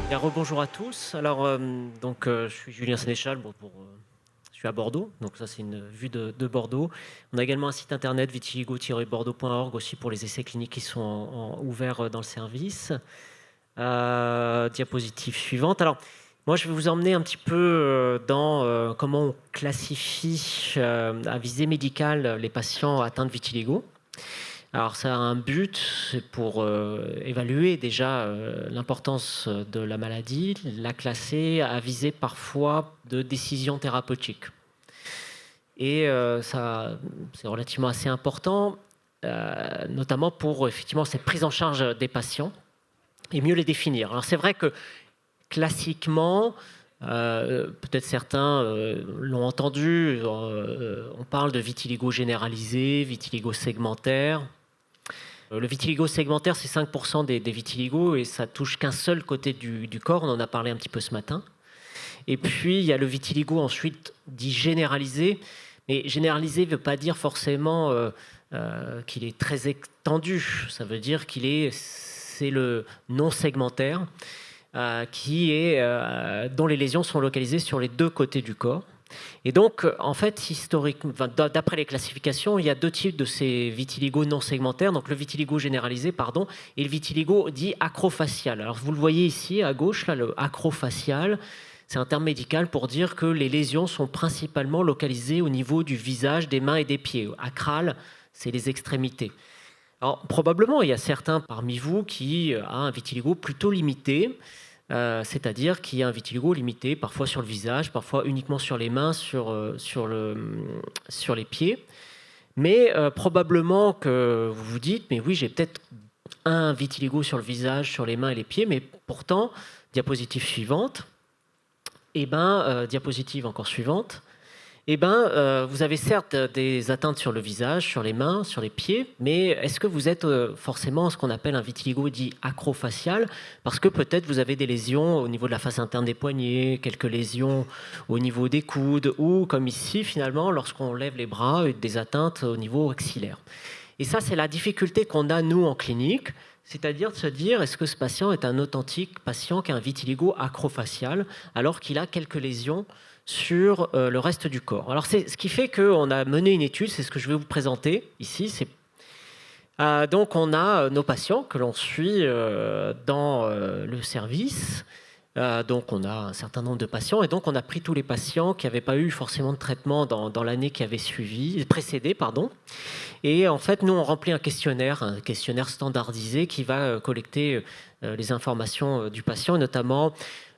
Bien, rebonjour à tous. Alors, je suis Julien Sénéchal. Je suis à Bordeaux, donc ça c'est une vue de Bordeaux. On a également un site internet vitiligo-bordeaux.org aussi pour les essais cliniques qui sont ouverts dans le service. Diapositive suivante. Alors, moi je vais vous emmener un petit peu dans comment on classifie à visée médicale les patients atteints de vitiligo. Alors ça a un but, c'est pour évaluer déjà l'importance de la maladie, la classer à visée parfois de décision thérapeutique. Et ça, c'est relativement assez important, notamment pour effectivement cette prise en charge des patients et mieux les définir. Alors c'est vrai que classiquement, peut-être certains l'ont entendu, on parle de vitiligo généralisé, vitiligo segmentaire. Le vitiligo segmentaire, c'est 5% des vitiligo et ça touche qu'un seul côté du corps. On en a parlé un petit peu ce matin. Et puis, il y a le vitiligo ensuite dit généralisé. Mais généralisé ne veut pas dire forcément qu'il est très étendu. Ça veut dire c'est le non segmentaire dont les lésions sont localisées sur les deux côtés du corps. Et donc, en fait, historiquement, d'après les classifications, il y a deux types de ces vitiligo non segmentaires, donc le vitiligo généralisé, et le vitiligo dit acrofacial. Alors, vous le voyez ici, à gauche, là, le acrofacial, c'est un terme médical pour dire que les lésions sont principalement localisées au niveau du visage, des mains et des pieds. Acral, c'est les extrémités. Alors, probablement, il y a certains parmi vous qui ont un vitiligo plutôt limité, c'est-à-dire qu'il y a un vitiligo limité, parfois sur le visage, parfois uniquement sur les mains, sur les pieds. Mais probablement que vous vous dites, mais oui, j'ai peut-être un vitiligo sur le visage, sur les mains et les pieds, mais pourtant, diapositive suivante, diapositive encore suivante, vous avez certes des atteintes sur le visage, sur les mains, sur les pieds, mais est-ce que vous êtes forcément ce qu'on appelle un vitiligo dit acrofacial? Parce que peut-être vous avez des lésions au niveau de la face interne des poignets, quelques lésions au niveau des coudes, ou comme ici finalement, lorsqu'on lève les bras, des atteintes au niveau axillaire. Et ça, c'est la difficulté qu'on a nous en clinique, c'est-à-dire de se dire, est-ce que ce patient est un authentique patient qui a un vitiligo acrofacial, alors qu'il a quelques lésions sur le reste du corps. Alors c'est ce qui fait qu'on a mené une étude, c'est ce que je vais vous présenter ici. Donc on a nos patients que l'on suit dans le service. Donc on a un certain nombre de patients et donc on a pris tous les patients qui n'avaient pas eu forcément de traitement dans l'année qui avait précédé. Et en fait, nous on remplit un questionnaire standardisé qui va collecter les informations du patient, et notamment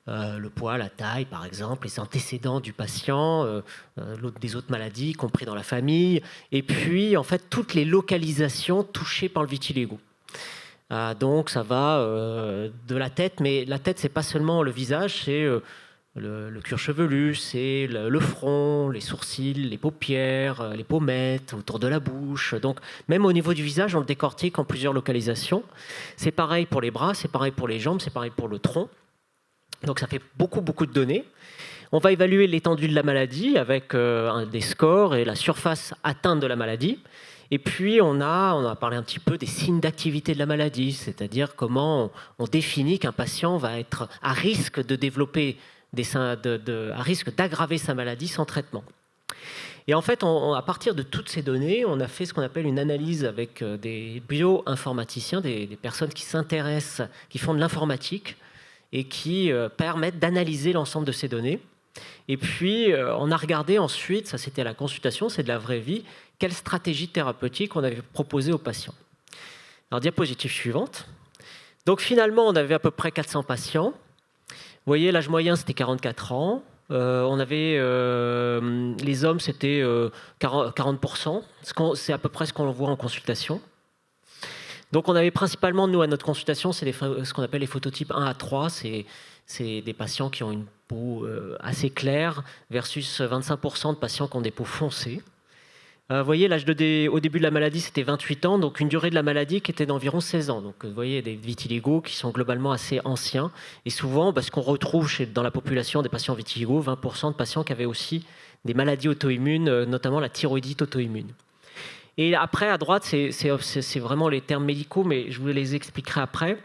le poids, la taille, par exemple, les antécédents du patient, des autres maladies, y compris dans la famille, et puis, en fait, toutes les localisations touchées par le vitiligo. Donc, ça va de la tête, mais la tête, c'est pas seulement le visage, c'est le cuir chevelu, c'est le front, les sourcils, les paupières, les pommettes, autour de la bouche. Donc, même au niveau du visage, on le décortique en plusieurs localisations. C'est pareil pour les bras, c'est pareil pour les jambes, c'est pareil pour le tronc. Donc ça fait beaucoup de données. On va évaluer l'étendue de la maladie avec des scores et la surface atteinte de la maladie. Et puis on a parlé un petit peu des signes d'activité de la maladie, c'est-à-dire comment on définit qu'un patient va être à risque de développer à risque d'aggraver sa maladie sans traitement. Et en fait, à partir de toutes ces données, on a fait ce qu'on appelle une analyse avec des bioinformaticiens, des personnes qui s'intéressent, qui font de l'informatique, et qui permettent d'analyser l'ensemble de ces données. Et puis, on a regardé ensuite, ça c'était à la consultation, c'est de la vraie vie, quelle stratégie thérapeutique on avait proposée aux patients. Alors, diapositive suivante. Donc finalement, on avait à peu près 400 patients. Vous voyez, l'âge moyen, c'était 44 ans. On avait, les hommes, c'était 40%. C'est à peu près ce qu'on voit en consultation. Donc on avait principalement, nous, à notre consultation, c'est ce qu'on appelle les phototypes 1 à 3. C'est des patients qui ont une peau assez claire versus 25% de patients qui ont des peaux foncées. Vous voyez, l'âge au début de la maladie, c'était 28 ans, donc une durée de la maladie qui était d'environ 16 ans. Donc vous voyez, des vitiligos qui sont globalement assez anciens. Et souvent, ce qu'on retrouve dans la population des patients vitiligos, 20% de patients qui avaient aussi des maladies auto-immunes, notamment la thyroïdite auto-immune. Et après, à droite, c'est vraiment les termes médicaux, mais je vous les expliquerai après.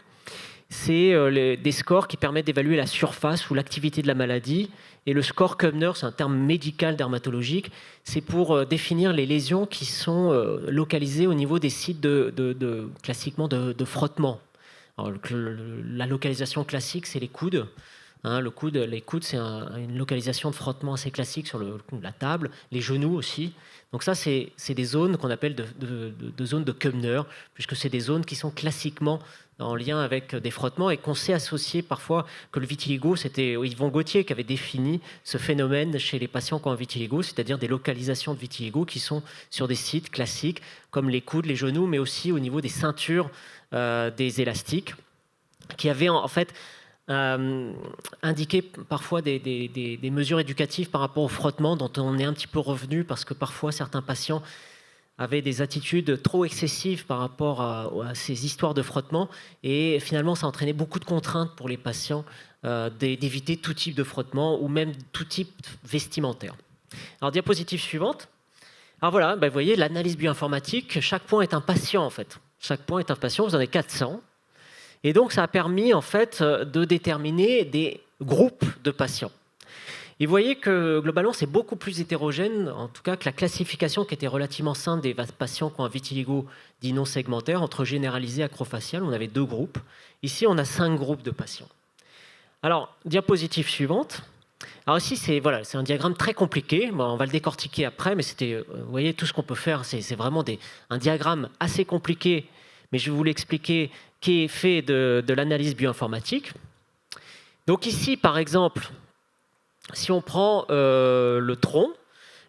c'est des scores qui permettent d'évaluer la surface ou l'activité de la maladie. Et le score Koebner, c'est un terme médical dermatologique, c'est pour définir les lésions qui sont localisées au niveau des sites classiquement de frottement. Alors, la localisation classique, c'est les coudes. Hein, les coudes, c'est une localisation de frottement assez classique sur la table, les genoux aussi. Donc ça, c'est des zones qu'on appelle de zones de Koebner, puisque c'est des zones qui sont classiquement en lien avec des frottements et qu'on sait associer parfois que le vitiligo, c'était Yvon Gauthier qui avait défini ce phénomène chez les patients qui ont un vitiligo, c'est-à-dire des localisations de vitiligo qui sont sur des sites classiques comme les coudes, les genoux, mais aussi au niveau des ceintures, des élastiques, qui avaient en fait indiqué parfois des mesures éducatives par rapport au frottement dont on est un petit peu revenu parce que parfois certains patients avaient des attitudes trop excessives par rapport à ces histoires de frottement et finalement ça entraînait beaucoup de contraintes pour les patients d'éviter tout type de frottement ou même tout type vestimentaire. Alors diapositive suivante. Alors voilà, vous voyez l'analyse bioinformatique, chaque point est un patient en fait. Chaque point est un patient, vous en avez 400. Et donc ça a permis en fait de déterminer des groupes de patients. Et vous voyez que globalement, c'est beaucoup plus hétérogène, en tout cas que la classification qui était relativement simple des patients qui ont un vitiligo dit non segmentaire, entre généralisé et acrofacial, on avait 2 groupes. Ici, on a 5 groupes de patients. Alors, diapositive suivante. Alors ici, c'est un diagramme très compliqué. Bon, on va le décortiquer après, mais vous voyez, tout ce qu'on peut faire, c'est vraiment un diagramme assez compliqué, mais je vais vous l'expliquer, qui est fait de l'analyse bioinformatique. Donc ici, par exemple, si on prend le tronc,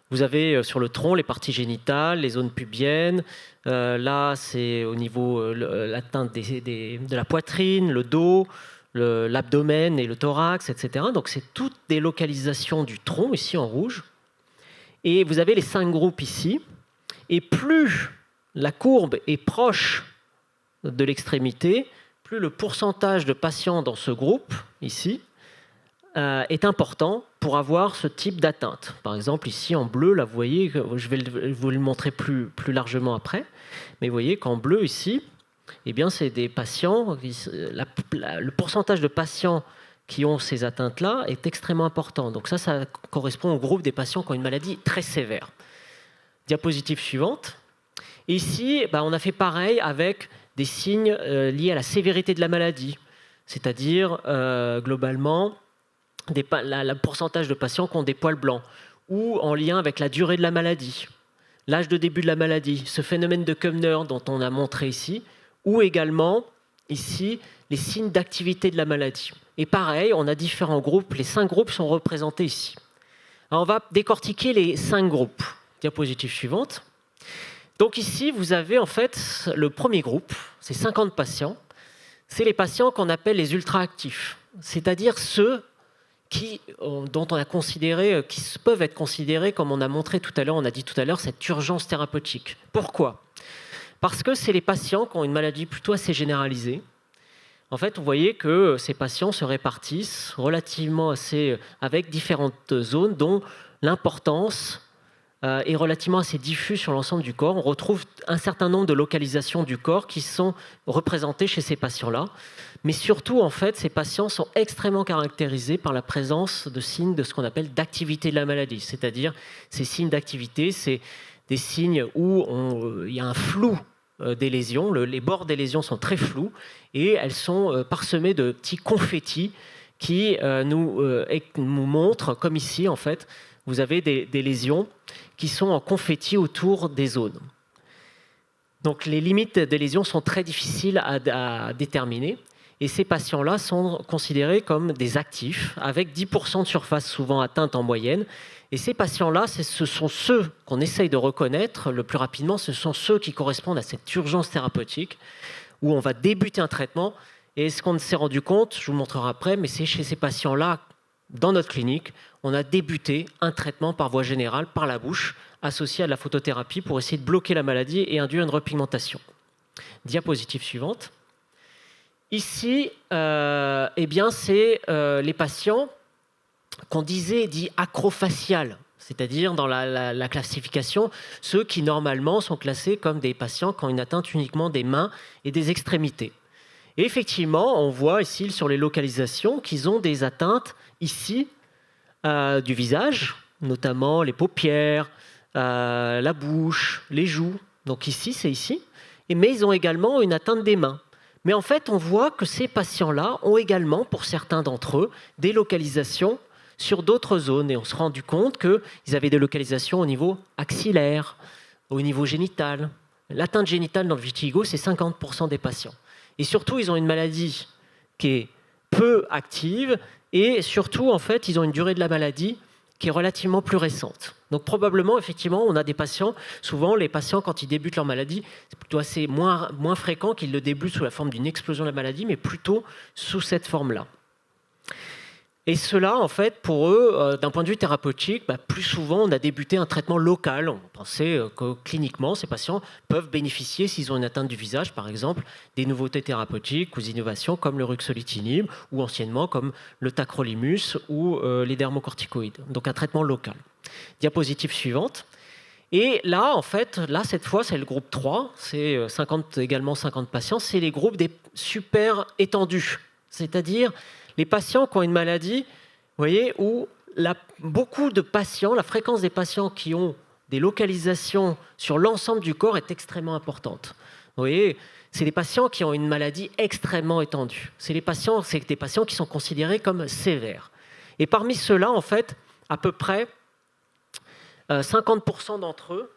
vous avez sur le tronc les parties génitales, les zones pubiennes. Là, c'est au niveau l'atteinte de la poitrine, le dos, l'abdomen et le thorax, etc. Donc, c'est toutes des localisations du tronc, ici en rouge. Et vous avez les 5 groupes ici. Et plus la courbe est proche de l'extrémité, plus le pourcentage de patients dans ce groupe, ici, est important pour avoir ce type d'atteinte. Par exemple, ici en bleu, là, vous voyez, je vais vous le montrer plus largement après, mais vous voyez qu'en bleu, ici, eh bien, c'est des patients, le pourcentage de patients qui ont ces atteintes-là est extrêmement important. Donc ça correspond au groupe des patients qui ont une maladie très sévère. Diapositive suivante. Ici, on a fait pareil avec des signes liés à la sévérité de la maladie, c'est-à-dire, globalement, le pourcentage de patients qui ont des poils blancs, ou en lien avec la durée de la maladie, l'âge de début de la maladie, ce phénomène de Koebner dont on a montré ici, ou également, ici, les signes d'activité de la maladie. Et pareil, on a différents groupes, les 5 groupes sont représentés ici. Alors on va décortiquer les 5 groupes. Diapositive suivante. Donc ici, vous avez en fait le premier groupe, c'est 50 patients, c'est les patients qu'on appelle les ultra-actifs, c'est-à-dire ceux dont on a considéré, qui peuvent être considérés, comme on a montré tout à l'heure, on a dit tout à l'heure, cette urgence thérapeutique. Pourquoi ? Parce que c'est les patients qui ont une maladie plutôt assez généralisée. En fait, vous voyez que ces patients se répartissent relativement assez avec différentes zones dont l'importance est relativement assez diffuse sur l'ensemble du corps. On retrouve un certain nombre de localisations du corps qui sont représentées chez ces patients-là. Mais surtout, en fait, ces patients sont extrêmement caractérisés par la présence de signes de ce qu'on appelle d'activité de la maladie. C'est-à-dire, ces signes d'activité, c'est des signes où il y a un flou des lésions. Les bords des lésions sont très flous et elles sont parsemées de petits confettis qui nous montrent, comme ici, en fait, vous avez des lésions qui sont en confetti autour des zones. Donc les limites des lésions sont très difficiles à déterminer. Et ces patients-là sont considérés comme des actifs, avec 10% de surface souvent atteinte en moyenne. Et ces patients-là, ce sont ceux qu'on essaye de reconnaître le plus rapidement, ce sont ceux qui correspondent à cette urgence thérapeutique, où on va débuter un traitement. Et ce qu'on s'est rendu compte, je vous montrerai après, mais c'est chez ces patients-là, dans notre clinique, on a débuté un traitement par voie générale, par la bouche, associé à de la photothérapie pour essayer de bloquer la maladie et induire une repigmentation. Diapositive suivante. Ici, eh bien, c'est les patients qu'on disait dits acrofaciales, c'est-à-dire dans la classification, ceux qui normalement sont classés comme des patients qui ont une atteinte uniquement des mains et des extrémités. Et effectivement, on voit ici sur les localisations qu'ils ont des atteintes ici du visage, notamment les paupières, la bouche, les joues. Donc ici, c'est ici. Mais ils ont également une atteinte des mains. Mais en fait, on voit que ces patients-là ont également, pour certains d'entre eux, des localisations sur d'autres zones. Et on se rend compte qu'ils avaient des localisations au niveau axillaire, au niveau génital. L'atteinte génitale dans le vitiligo, c'est 50% des patients. Et surtout, ils ont une maladie qui est peu active et surtout, en fait, ils ont une durée de la maladie qui est relativement plus récente. Donc probablement, effectivement, on a des patients, souvent les patients, quand ils débutent leur maladie, c'est plutôt assez moins fréquent qu'ils le débutent sous la forme d'une explosion de la maladie, mais plutôt sous cette forme-là. Et cela, en fait, pour eux, d'un point de vue thérapeutique, plus souvent, on a débuté un traitement local. On pensait que cliniquement, ces patients peuvent bénéficier, s'ils ont une atteinte du visage, par exemple, des nouveautés thérapeutiques ou innovations comme le ruxolitinib ou anciennement comme le tacrolimus ou les dermocorticoïdes. Donc un traitement local. Diapositive suivante. Et là, en fait, cette fois, c'est le groupe 3, c'est également 50 patients, c'est les groupes des super étendus, c'est-à-dire les patients qui ont une maladie, vous voyez, où beaucoup de patients, la fréquence des patients qui ont des localisations sur l'ensemble du corps est extrêmement importante. Vous voyez, c'est des patients qui ont une maladie extrêmement étendue. C'est des patients qui sont considérés comme sévères. Et parmi ceux-là, en fait, à peu près 50% d'entre eux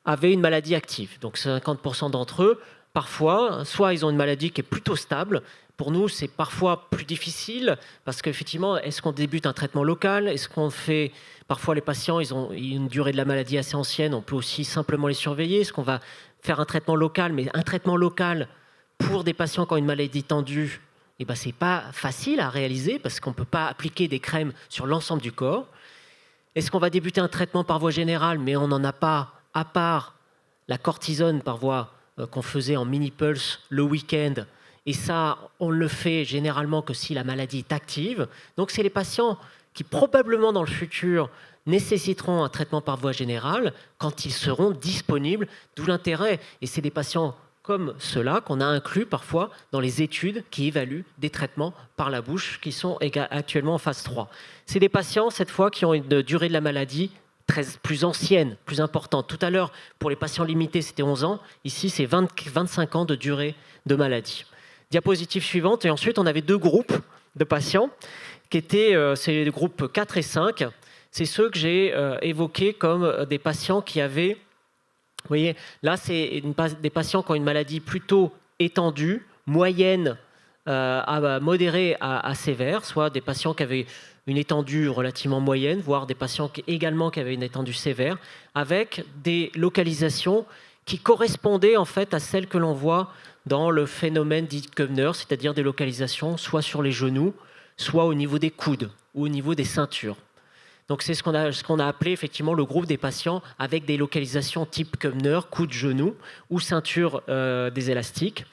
avaient une maladie active. Donc 50% d'entre eux, parfois, soit ils ont une maladie qui est plutôt stable. Pour nous, c'est parfois plus difficile parce qu'effectivement, est-ce qu'on débute un traitement local? Est-ce qu'on fait... Parfois, les patients, ils ont une durée de la maladie assez ancienne. On peut aussi simplement les surveiller. Est-ce qu'on va faire un traitement local? Mais un traitement local pour des patients qui ont une maladie tendue, ce n'est pas facile à réaliser parce qu'on ne peut pas appliquer des crèmes sur l'ensemble du corps. Est-ce qu'on va débuter un traitement par voie générale, mais on n'en a pas, à part la cortisone par voie qu'on faisait en mini-pulse le week-end? Et ça, on le fait généralement que si la maladie est active. Donc, c'est les patients qui, probablement dans le futur, nécessiteront un traitement par voie générale quand ils seront disponibles, d'où l'intérêt. Et c'est des patients comme ceux-là qu'on a inclus parfois dans les études qui évaluent des traitements par la bouche qui sont actuellement en phase 3. C'est des patients, cette fois, qui ont une durée de la maladie plus ancienne, plus importante. Tout à l'heure, pour les patients limités, c'était 11 ans. Ici, c'est 25 ans de durée de maladie. Diapositive suivante. Et ensuite, on avait deux groupes de patients qui étaient c'est les groupes 4 et 5. C'est ceux que j'ai évoqués comme des patients qui avaient... Vous voyez, là, c'est des patients qui ont une maladie plutôt étendue, moyenne, modérée à sévère, soit des patients qui avaient une étendue relativement moyenne, voire des patients qui avaient une étendue sévère, avec des localisations qui correspondaient en fait à celles que l'on voit dans le phénomène dit Koebner, c'est-à-dire des localisations soit sur les genoux, soit au niveau des coudes ou au niveau des ceintures. Donc c'est ce qu'on a appelé effectivement le groupe des patients avec des localisations type Koebner, coude, genou ou ceinture des élastiques,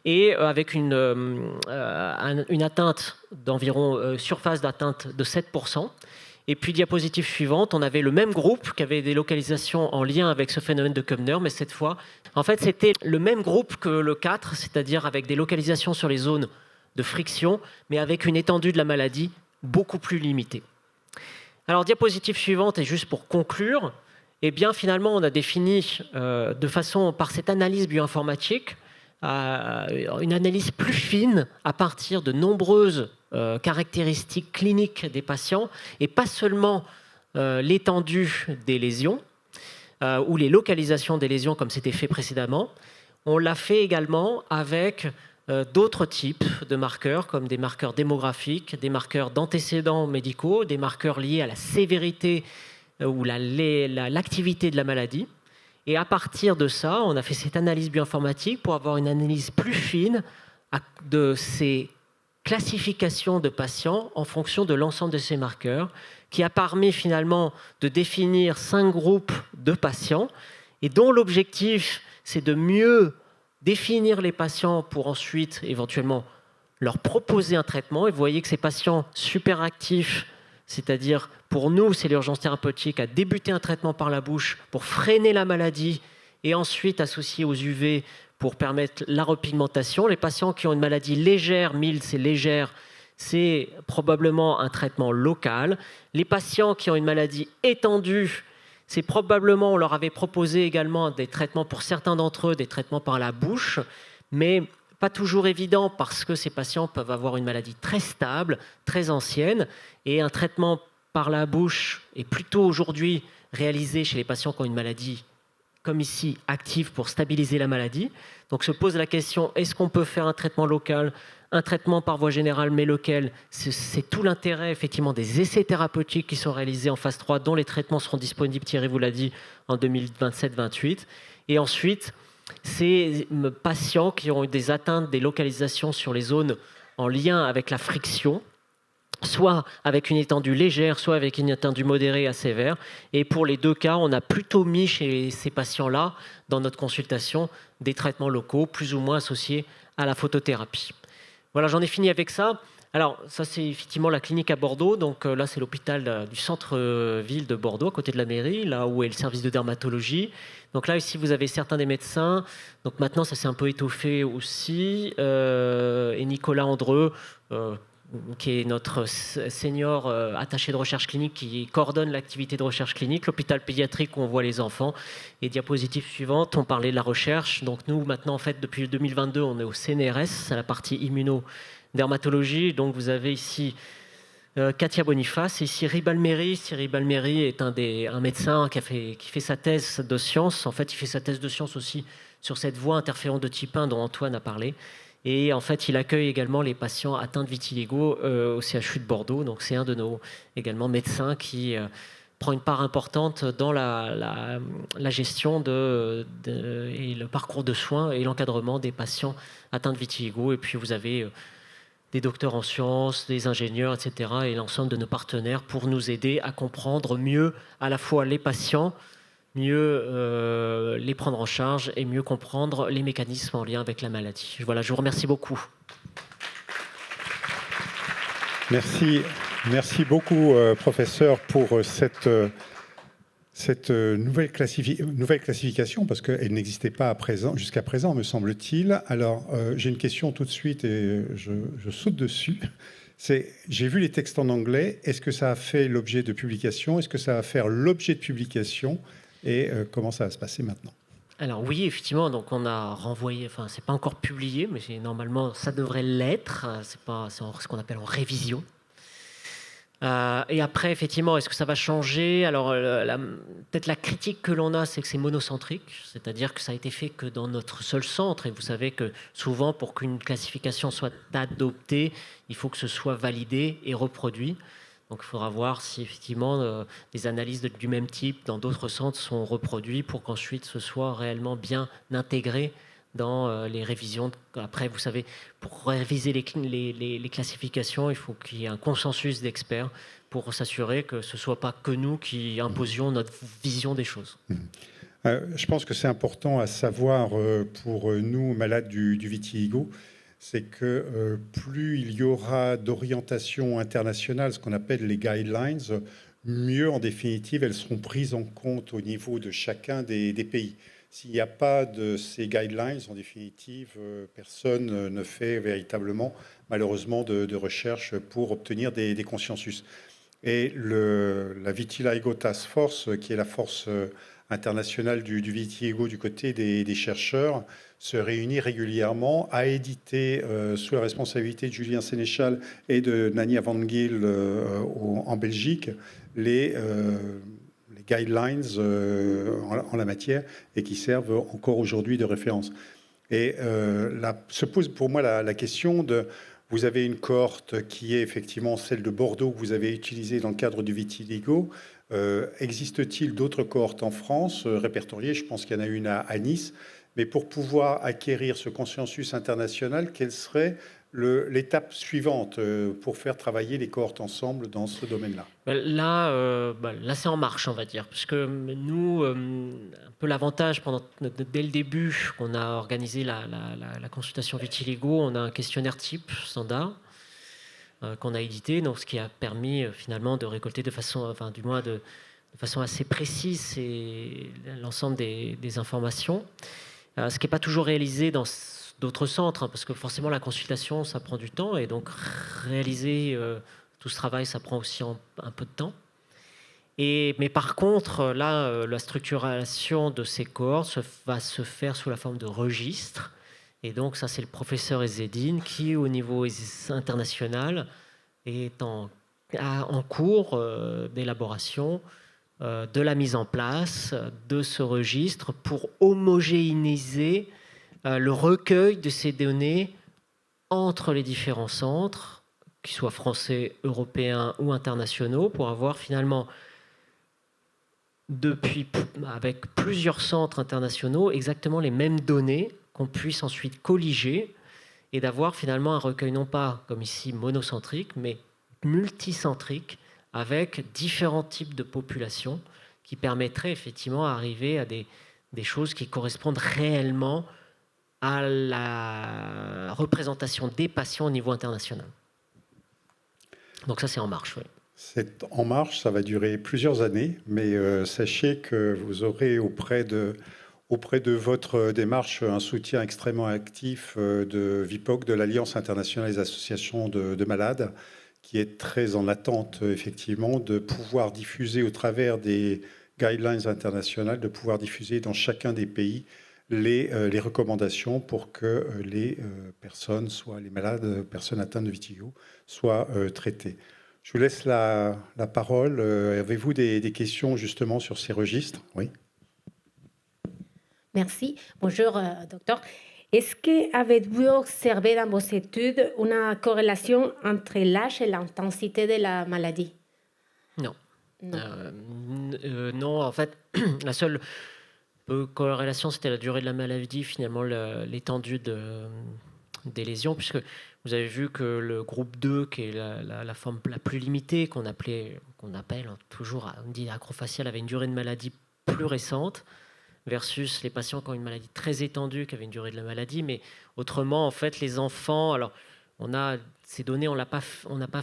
et avec une atteinte d'environ surface d'atteinte de 7%. Et puis, diapositive suivante, on avait le même groupe qui avait des localisations en lien avec ce phénomène de Koebner, mais cette fois, en fait, c'était le même groupe que le 4, c'est-à-dire avec des localisations sur les zones de friction, mais avec une étendue de la maladie beaucoup plus limitée. Alors, diapositive suivante, et juste pour conclure, eh bien, finalement, on a défini par cette analyse bioinformatique, une analyse plus fine à partir de nombreuses caractéristiques cliniques des patients et pas seulement l'étendue des lésions ou les localisations des lésions comme c'était fait précédemment. On l'a fait également avec d'autres types de marqueurs comme des marqueurs démographiques, des marqueurs d'antécédents médicaux, des marqueurs liés à la sévérité ou l'activité de la maladie. Et à partir de ça, on a fait cette analyse bioinformatique pour avoir une analyse plus fine de ces classifications de patients en fonction de l'ensemble de ces marqueurs, qui a permis finalement de définir 5 groupes de patients et dont l'objectif, c'est de mieux définir les patients pour ensuite éventuellement leur proposer un traitement. Et vous voyez que ces patients super actifs, c'est-à-dire pour nous, c'est l'urgence thérapeutique à débuter un traitement par la bouche pour freiner la maladie et ensuite associé aux UV pour permettre la repigmentation. Les patients qui ont une maladie légère, mild, c'est légère, c'est probablement un traitement local. Les patients qui ont une maladie étendue, c'est probablement, on leur avait proposé également des traitements pour certains d'entre eux, des traitements par la bouche, mais pas toujours évident parce que ces patients peuvent avoir une maladie très stable, très ancienne, et un traitement par la bouche est plutôt aujourd'hui réalisé chez les patients qui ont une maladie, comme ici, active pour stabiliser la maladie. Donc se pose la question, est-ce qu'on peut faire un traitement local, un traitement par voie générale, mais lequel? C'est tout l'intérêt effectivement des essais thérapeutiques qui sont réalisés en phase 3, dont les traitements seront disponibles, Thierry vous l'a dit, en 2027-28. Et ensuite, ces patients qui ont eu des atteintes, des localisations sur les zones en lien avec la friction, soit avec une étendue légère, soit avec une étendue modérée à sévère. Et pour les deux cas, on a plutôt mis chez ces patients-là, dans notre consultation, des traitements locaux, plus ou moins associés à la photothérapie. Voilà, j'en ai fini avec ça. Alors, ça, c'est effectivement la clinique à Bordeaux. Donc là, c'est l'hôpital du centre-ville de Bordeaux, à côté de la mairie, là où est le service de dermatologie. Donc là, ici, vous avez certains des médecins. Donc maintenant, ça s'est un peu étoffé aussi. Et Nicolas Andreu, qui est notre senior attaché de recherche clinique, qui coordonne l'activité de recherche clinique, l'hôpital pédiatrique où on voit les enfants. Et diapositive suivante, on parlait de la recherche. Donc nous, maintenant, en fait, depuis 2022, on est au CNRS, c'est la partie immunodermatologie. Donc vous avez ici Katia Boniface et Cyril Balméry. Cyril Balméry est un médecin qui fait sa thèse de sciences. En fait, il fait sa thèse de sciences aussi sur cette voie interférente de type 1 dont Antoine a parlé. Et en fait, il accueille également les patients atteints de vitiligo au CHU de Bordeaux. Donc, c'est un de nos également médecins qui prend une part importante dans la gestion et le parcours de soins et l'encadrement des patients atteints de vitiligo. Et puis, vous avez des docteurs en sciences, des ingénieurs, etc. et l'ensemble de nos partenaires pour nous aider à comprendre mieux à la fois les patients, mieux les prendre en charge et mieux comprendre les mécanismes en lien avec la maladie. Voilà, je vous remercie beaucoup. Merci beaucoup, professeur, pour cette nouvelle classification, parce qu'elle n'existait pas jusqu'à présent, me semble-t-il. Alors, j'ai une question tout de suite et je saute dessus. J'ai vu les textes en anglais. Est-ce que ça a fait l'objet de publication? Est-ce que ça va faire l'objet de publication? Et comment ça va se passer maintenant? Alors oui, effectivement, donc on a renvoyé, enfin c'est pas encore publié, mais normalement ça devrait l'être, c'est ce qu'on appelle en révision. Et après, effectivement, est-ce que ça va changer? Alors peut-être la critique que l'on a, c'est que c'est monocentrique, c'est-à-dire que ça a été fait que dans notre seul centre, et vous savez que souvent pour qu'une classification soit adoptée, il faut que ce soit validé et reproduit. Donc il faudra voir si effectivement des analyses du même type dans d'autres centres sont reproduites pour qu'ensuite ce soit réellement bien intégré dans les révisions. Après, vous savez, pour réviser les classifications, il faut qu'il y ait un consensus d'experts pour s'assurer que ce ne soit pas que nous qui imposions notre vision des choses. Je pense que c'est important à savoir pour nous, malades du vitiligo, c'est que plus il y aura d'orientation internationale, ce qu'on appelle les guidelines, mieux en définitive elles seront prises en compte au niveau de chacun des pays. S'il n'y a pas de ces guidelines, en définitive, personne ne fait véritablement, malheureusement, de recherche pour obtenir des consensus. Et la Vitiligo Task Force, qui est la force internationale du vitiligo du côté des chercheurs, se réunit régulièrement, a édité sous la responsabilité de Julien Sénéchal et de Nania Van Geel en Belgique les guidelines en la matière et qui servent encore aujourd'hui de référence. Et se pose pour moi la question de... Vous avez une cohorte qui est effectivement celle de Bordeaux que vous avez utilisée dans le cadre du vitiligo. Existe-t-il d'autres cohortes en France répertoriées? Je pense qu'il y en a une à Nice. Mais pour pouvoir acquérir ce consensus international, quelle serait l'étape suivante pour faire travailler les cohortes ensemble dans ce domaine-là? Là, c'est en marche, on va dire. Parce que nous, un peu l'avantage, dès le début, qu'on a organisé la consultation vitiligo, on a un questionnaire type standard qu'on a édité, donc ce qui a permis finalement de récolter de façon assez précise l'ensemble des informations. ce qui n'est pas toujours réalisé dans d'autres centres, hein, parce que forcément la consultation, ça prend du temps, et donc réaliser tout ce travail, ça prend aussi un peu de temps. Mais par contre, là, la structuration de ces cohortes va se faire sous la forme de registres. Et donc ça, c'est le professeur Ezzedine qui, au niveau international, est en cours d'élaboration de la mise en place de ce registre pour homogénéiser le recueil de ces données entre les différents centres, qu'ils soient français, européens ou internationaux, pour avoir finalement, avec plusieurs centres internationaux, exactement les mêmes données qu'on puisse ensuite colliger et d'avoir finalement un recueil non pas, comme ici, monocentrique, mais multicentrique, avec différents types de populations qui permettraient effectivement d'arriver à des choses qui correspondent réellement à la représentation des patients au niveau international. Donc ça, c'est en marche, oui. C'est en marche, ça va durer plusieurs années, mais sachez que vous aurez auprès de votre démarche un soutien extrêmement actif de VIPOC, de l'Alliance internationale des associations de malades, qui est très en attente, effectivement, de pouvoir diffuser au travers des guidelines internationales, de pouvoir diffuser dans chacun des pays les recommandations pour que les personnes, soit les malades, personnes atteintes de vitiligo, soient traitées. Je vous laisse la parole. Avez-vous des questions justement sur ces registres? Oui. Merci. Bonjour, docteur. Est-ce que avez-vous observé dans vos études une corrélation entre l'âge et l'intensité de la maladie? Non. Non. Non, en fait, la seule corrélation, c'était la durée de la maladie, finalement, l'étendue des lésions, puisque vous avez vu que le groupe 2, qui est la forme la plus limitée, qu'on appelle toujours, on dit acrofaciale, avait une durée de maladie plus récente, versus les patients qui ont une maladie très étendue, qui avaient une durée de la maladie. Mais autrement, en fait, les enfants, alors on a ces données, on n'a pas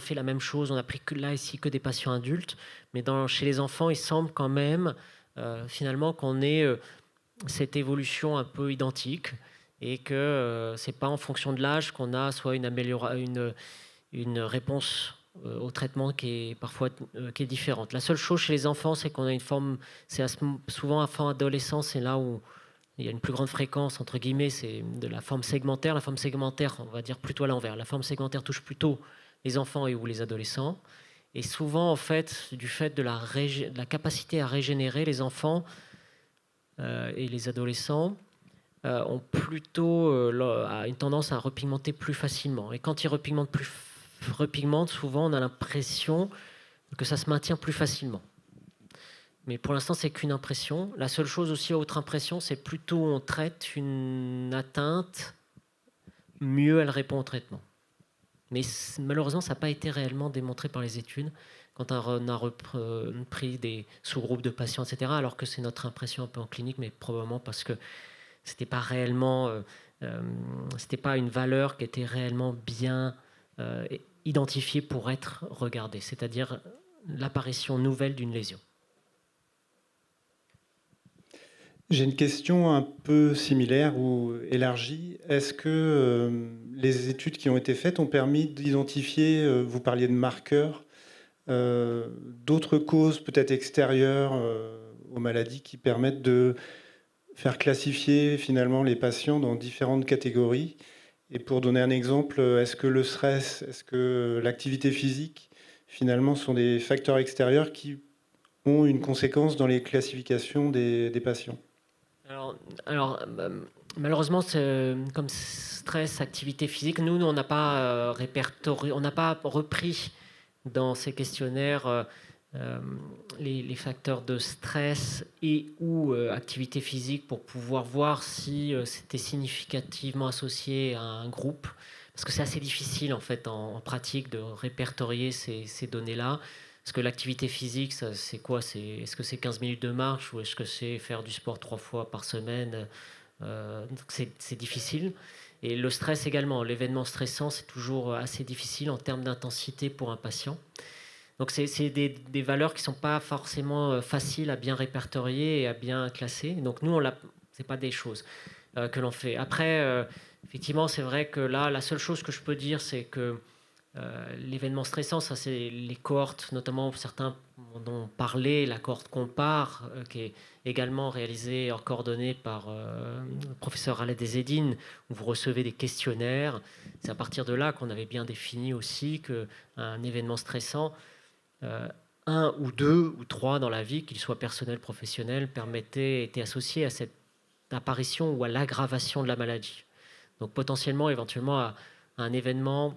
fait la même chose, on a pris là ici que des patients adultes, mais chez les enfants, il semble quand même finalement qu'on ait cette évolution un peu identique, et que c'est pas en fonction de l'âge qu'on a soit une réponse au traitement qui est parfois qui est différente. La seule chose chez les enfants, c'est qu'on a une forme, souvent enfant-adolescent, c'est là où il y a une plus grande fréquence, entre guillemets, c'est de la forme segmentaire. La forme segmentaire, on va dire plutôt à l'envers. La forme segmentaire touche plutôt les enfants ou les adolescents. Et souvent, en fait, du fait de la capacité à régénérer, les enfants et les adolescents ont plutôt une tendance à repigmenter plus facilement. Et quand ils repigmentent, souvent on a l'impression que ça se maintient plus facilement. Mais pour l'instant, c'est qu'une impression. La seule chose aussi, autre impression, c'est plutôt on traite une atteinte, mieux elle répond au traitement. Mais malheureusement, ça n'a pas été réellement démontré par les études quand on a pris des sous-groupes de patients, etc., alors que c'est notre impression un peu en clinique, mais probablement parce que c'était pas réellement, c'était pas une valeur qui était réellement bien identifiée pour être regardée, c'est-à-dire l'apparition nouvelle d'une lésion. J'ai une question un peu similaire ou élargie. Est-ce que les études qui ont été faites ont permis d'identifier, vous parliez de marqueurs, d'autres causes peut-être extérieures aux maladies qui permettent de faire classifier finalement les patients dans différentes catégories? Et pour donner un exemple, est-ce que le stress, est-ce que l'activité physique finalement sont des facteurs extérieurs qui ont une conséquence dans les classifications des patients? Alors, malheureusement, comme stress, activité physique, nous on n'a pas répertorié, on n'a pas repris dans ces questionnaires les facteurs de stress et ou activité physique pour pouvoir voir si c'était significativement associé à un groupe. Parce que c'est assez difficile en fait en pratique de répertorier ces données-là. Parce que l'activité physique, c'est quoi? Est-ce que c'est 15 minutes de marche ou est-ce que c'est faire du sport 3 fois par semaine? C'est difficile. Et le stress également, l'événement stressant, c'est toujours assez difficile en termes d'intensité pour un patient. Donc c'est des valeurs qui ne sont pas forcément faciles à bien répertorier et à bien classer. Donc nous, ce n'est pas des choses. que l'on fait. Après, effectivement, c'est vrai que là, la seule chose que je peux dire, c'est que l'événement stressant, ça c'est les cohortes, notamment certains en ont parlé, la cohorte Compare, qui est également réalisée, coordonnée par le professeur Khaled Ezzedine, où vous recevez des questionnaires. C'est à partir de là qu'on avait bien défini aussi qu'un événement stressant, un ou deux ou trois dans la vie, qu'il soit personnel, professionnel, était associé à cette apparition ou à l'aggravation de la maladie. Donc potentiellement, éventuellement, un événement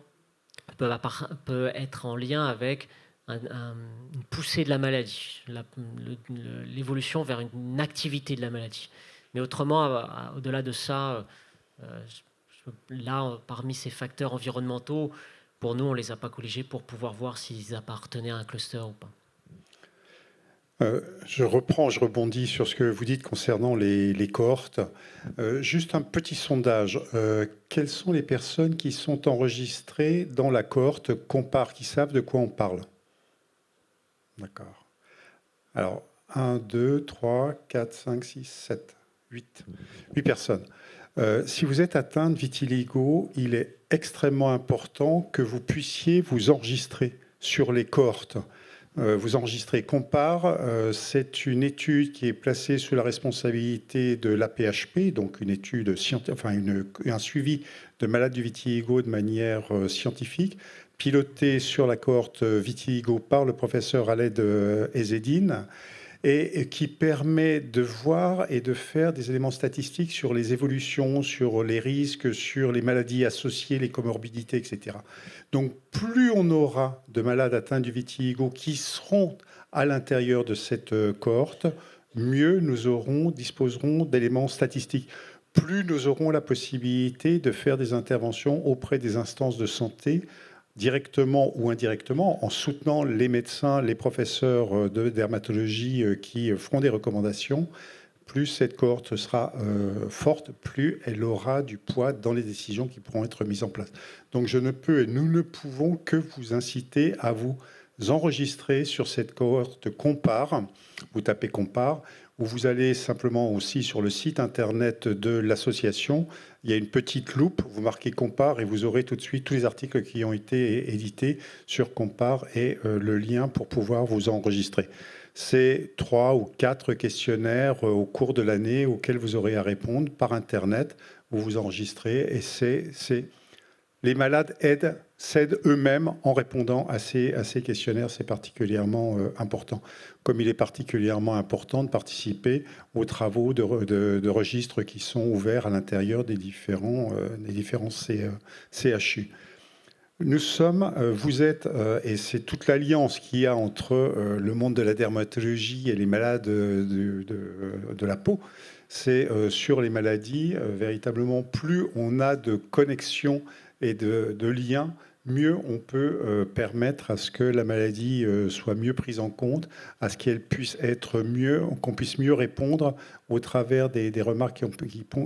peut être en lien avec une poussée de la maladie, l'évolution vers une activité de la maladie. Mais autrement, au-delà de ça, là, parmi ces facteurs environnementaux, pour nous, on ne les a pas colligés pour pouvoir voir s'ils appartenaient à un cluster ou pas. Je rebondis sur ce que vous dites concernant les cohortes. Juste un petit sondage. Quelles sont les personnes qui sont enregistrées dans la cohorte Compare, qui savent de quoi on parle? D'accord. Alors, 1, 2, 3, 4, 5, 6, 7, 8. 8 personnes. Si vous êtes atteint de vitiligo, il est extrêmement important que vous puissiez vous enregistrer sur les cohortes. Vous enregistrez Compare, c'est une étude qui est placée sous la responsabilité de l'APHP, donc une étude un suivi de malades du vitiligo de manière scientifique, piloté sur la cohorte vitiligo par le professeur Khaled Ezzedine, et qui permet de voir et de faire des éléments statistiques sur les évolutions, sur les risques, sur les maladies associées, les comorbidités, etc. Donc, plus on aura de malades atteints du vitiligo qui seront à l'intérieur de cette cohorte, mieux nous disposerons d'éléments statistiques. Plus nous aurons la possibilité de faire des interventions auprès des instances de santé, directement ou indirectement, en soutenant les médecins, les professeurs de dermatologie qui feront des recommandations. Plus cette cohorte sera forte, plus elle aura du poids dans les décisions qui pourront être mises en place. Donc je ne peux et nous ne pouvons que vous inciter à vous enregistrer sur cette cohorte Compare. Vous tapez Compare, ou vous allez simplement aussi sur le site internet de l'association. Il y a une petite loupe, vous marquez Compare et vous aurez tout de suite tous les articles qui ont été édités sur Compare et le lien pour pouvoir vous enregistrer. C'est 3 ou 4 questionnaires au cours de l'année auxquels vous aurez à répondre par Internet. Vous vous enregistrez et les malades s'aident eux-mêmes en répondant à ces questionnaires. C'est particulièrement important. Comme il est particulièrement important de participer aux travaux de registres qui sont ouverts à l'intérieur des différents CHU. Vous êtes, et c'est toute l'alliance qu'il y a entre le monde de la dermatologie et les malades de la peau, c'est sur les maladies, véritablement, plus on a de connexions et de liens, mieux on peut permettre à ce que la maladie soit mieux prise en compte, à ce qu'elle puisse être qu'on puisse mieux répondre au travers des remarques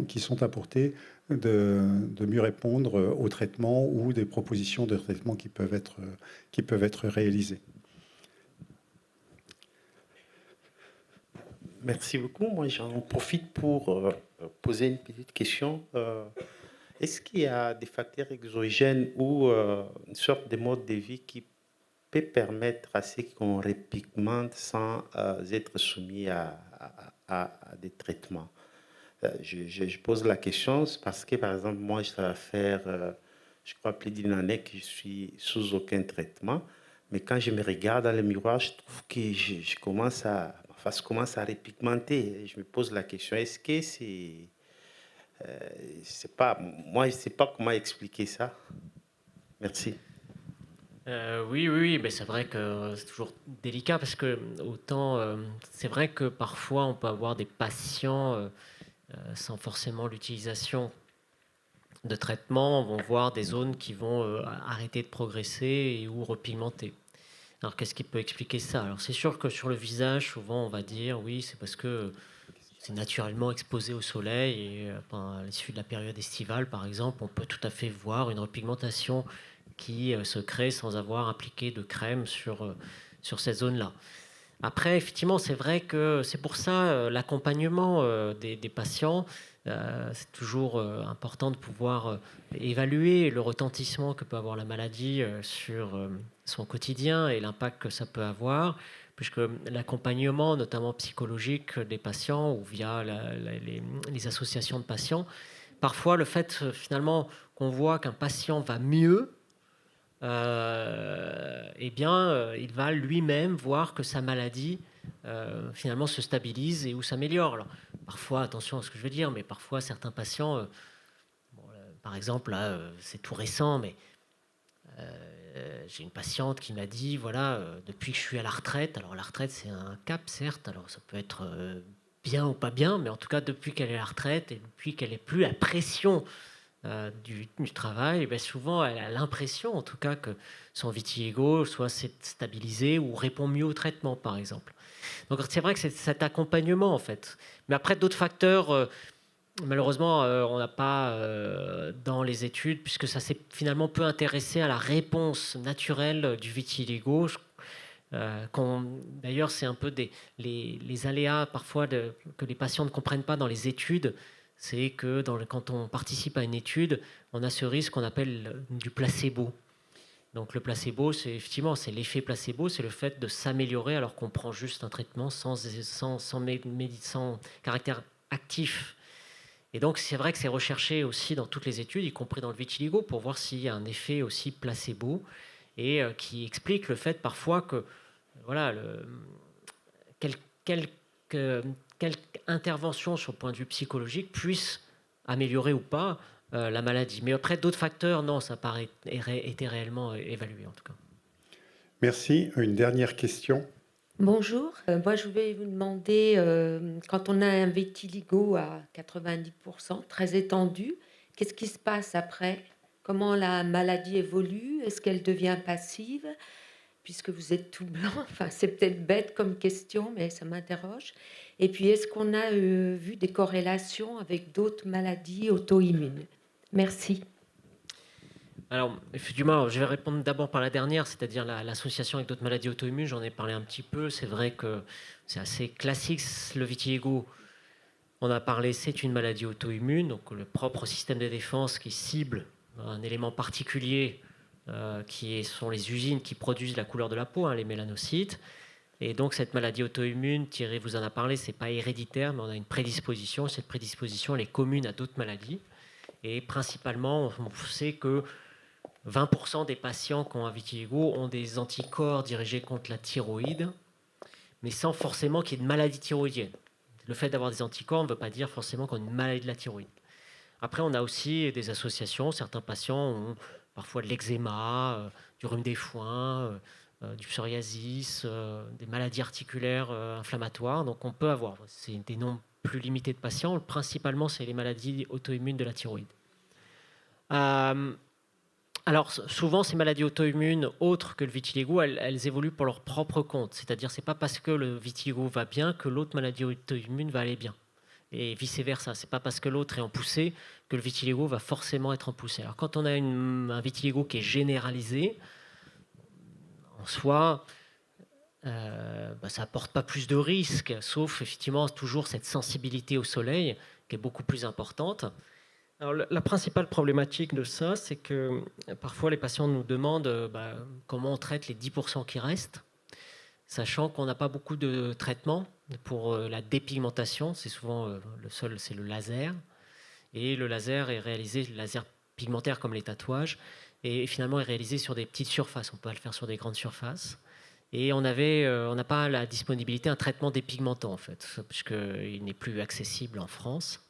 qui sont apportées, de mieux répondre au traitement ou des propositions de traitement qui peuvent être réalisées. Merci beaucoup. Moi, j'en profite pour poser une petite question. Est-ce qu'il y a des facteurs exogènes ou une sorte de mode de vie qui peut permettre à ce qu'on repigmente sans être soumis à des traitements? Je pose la question parce que, par exemple, moi, ça va faire, je crois, plus d'une année que je suis sous aucun traitement. Mais quand je me regarde dans le miroir, je trouve que ma face commence à repigmenter. Je me pose la question, est-ce que c'est pas... Moi, je ne sais pas comment expliquer ça. Merci. Oui, mais c'est vrai que c'est toujours délicat parce que autant, c'est vrai que parfois on peut avoir des patients sans forcément l'utilisation de traitements, vont voir des zones qui vont arrêter de progresser et ou repigmenter. Alors qu'est-ce qui peut expliquer ça? Alors c'est sûr que sur le visage, souvent on va dire oui, c'est parce que c'est naturellement exposé au soleil et à l'issue de la période estivale, par exemple, on peut tout à fait voir une repigmentation qui se crée sans avoir appliqué de crème sur cette zone-là. Après, effectivement, c'est vrai que c'est pour ça l'accompagnement des patients. C'est toujours important de pouvoir évaluer le retentissement que peut avoir la maladie sur son quotidien et l'impact que ça peut avoir, puisque l'accompagnement, notamment psychologique des patients ou via les associations de patients, parfois le fait finalement qu'on voit qu'un patient va mieux, eh bien, il va lui-même voir que sa maladie finalement se stabilise et ou s'améliore. Alors, parfois, attention à ce que je veux dire, mais parfois certains patients, par exemple, là, c'est tout récent, mais j'ai une patiente qui m'a dit, voilà, depuis que je suis à la retraite, alors la retraite c'est un cap certes, alors ça peut être bien ou pas bien, mais en tout cas depuis qu'elle est à la retraite et depuis qu'elle n'est plus à pression du travail, et bien souvent elle a l'impression en tout cas que son vitiligo soit stabilisé ou répond mieux au traitement par exemple. Donc c'est vrai que c'est cet accompagnement en fait. Mais après d'autres facteurs, malheureusement on n'a pas dans les études, puisque ça s'est finalement peu intéressé à la réponse naturelle du vitiligo. D'ailleurs, c'est un peu les aléas parfois que les patients ne comprennent pas dans les études. C'est que quand on participe à une étude, on a ce risque qu'on appelle du placebo. Donc le placebo, c'est effectivement c'est l'effet placebo, c'est le fait de s'améliorer alors qu'on prend juste un traitement sans caractère actif. Et donc c'est vrai que c'est recherché aussi dans toutes les études, y compris dans le vitiligo, pour voir s'il y a un effet aussi placebo et qui explique le fait parfois que voilà, quelques interventions sur le point de vue psychologique puissent améliorer ou pas la maladie. Mais après, d'autres facteurs, non, ça paraît été réellement évalué en tout cas. Merci. Une dernière question. Bonjour, moi je vais vous demander, quand on a un vitiligo à 90%, très étendu, qu'est-ce qui se passe après? Comment la maladie évolue? Est-ce qu'elle devient passive? Puisque vous êtes tout blanc, enfin, c'est peut-être bête comme question, mais ça m'interroge. Et puis, est-ce qu'on a vu des corrélations avec d'autres maladies auto-immunes? Merci. Alors, effectivement, je vais répondre d'abord par la dernière, c'est-à-dire l'association avec d'autres maladies auto-immunes. J'en ai parlé un petit peu. C'est vrai que c'est assez classique, le vitiligo. On a parlé, c'est une maladie auto-immune, donc le propre système de défense qui cible un élément particulier qui sont les usines qui produisent la couleur de la peau, les mélanocytes. Et donc cette maladie auto-immune, Thierry vous en a parlé, c'est pas héréditaire, mais on a une prédisposition. Cette prédisposition, elle est commune à d'autres maladies. Et principalement, on sait que 20% des patients qui ont un vitiligo ont des anticorps dirigés contre la thyroïde, mais sans forcément qu'il y ait de maladie thyroïdienne. Le fait d'avoir des anticorps ne veut pas dire forcément qu'on a une maladie de la thyroïde. Après, on a aussi des associations. Certains patients ont parfois de l'eczéma, du rhume des foins, du psoriasis, des maladies articulaires inflammatoires. Donc on peut avoir, c'est des nombres plus limités de patients. Principalement, c'est les maladies auto-immunes de la thyroïde. Alors souvent, ces maladies auto-immunes, autres que le vitiligo, elles évoluent pour leur propre compte. C'est-à-dire, c'est pas parce que le vitiligo va bien que l'autre maladie auto-immune va aller bien. Et vice-versa, c'est pas parce que l'autre est en poussée que le vitiligo va forcément être en poussée. Alors quand on a un vitiligo qui est généralisé, en soi, ça apporte pas plus de risques, sauf effectivement toujours cette sensibilité au soleil qui est beaucoup plus importante. Alors, la principale problématique de ça, c'est que parfois les patients nous demandent comment on traite les 10% qui restent, sachant qu'on n'a pas beaucoup de traitements pour la dépigmentation. C'est souvent le seul, c'est le laser. Et le laser est réalisé, le laser pigmentaire comme les tatouages, et finalement est réalisé sur des petites surfaces. On peut pas le faire sur des grandes surfaces. Et on n'a pas la disponibilité un traitement dépigmentant en fait, puisqu'il n'est plus accessible en France.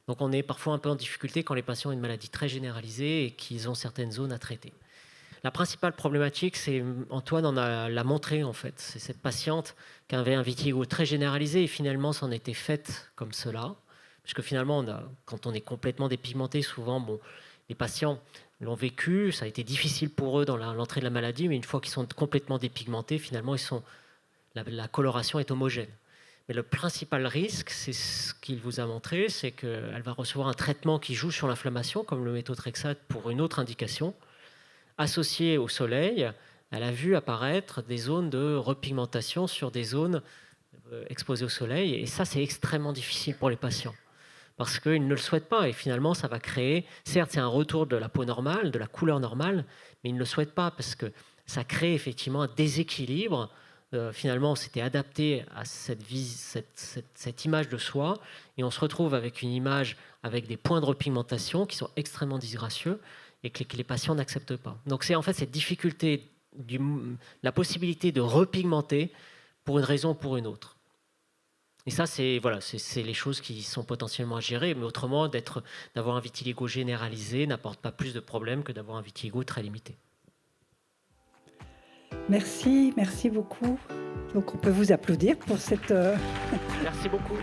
Donc on est parfois un peu en difficulté quand les patients ont une maladie très généralisée et qu'ils ont certaines zones à traiter. La principale problématique, c'est, Antoine l'a montré en fait, c'est cette patiente qui avait un vitiligo très généralisé et finalement s'en était faite comme cela. Parce que finalement, quand on est complètement dépigmenté, souvent, les patients l'ont vécu, ça a été difficile pour eux dans l'entrée de la maladie, mais une fois qu'ils sont complètement dépigmentés, finalement, la coloration est homogène. Mais le principal risque, c'est ce qu'il vous a montré, c'est qu'elle va recevoir un traitement qui joue sur l'inflammation, comme le méthotrexate pour une autre indication, associé au soleil, elle a vu apparaître des zones de repigmentation sur des zones exposées au soleil. Et ça, c'est extrêmement difficile pour les patients parce qu'ils ne le souhaitent pas. Et finalement, ça va créer, certes, c'est un retour de la peau normale, de la couleur normale, mais ils ne le souhaitent pas parce que ça crée effectivement un déséquilibre. Finalement, on s'était adapté à cette image de soi et on se retrouve avec une image avec des points de repigmentation qui sont extrêmement disgracieux et que les patients n'acceptent pas. Donc c'est en fait cette difficulté, la possibilité de repigmenter pour une raison ou pour une autre. Et ça, c'est les choses qui sont potentiellement à gérer, mais autrement, d'avoir un vitiligo généralisé n'apporte pas plus de problèmes que d'avoir un vitiligo très limité. Merci beaucoup. Donc on peut vous applaudir pour cette... Merci beaucoup.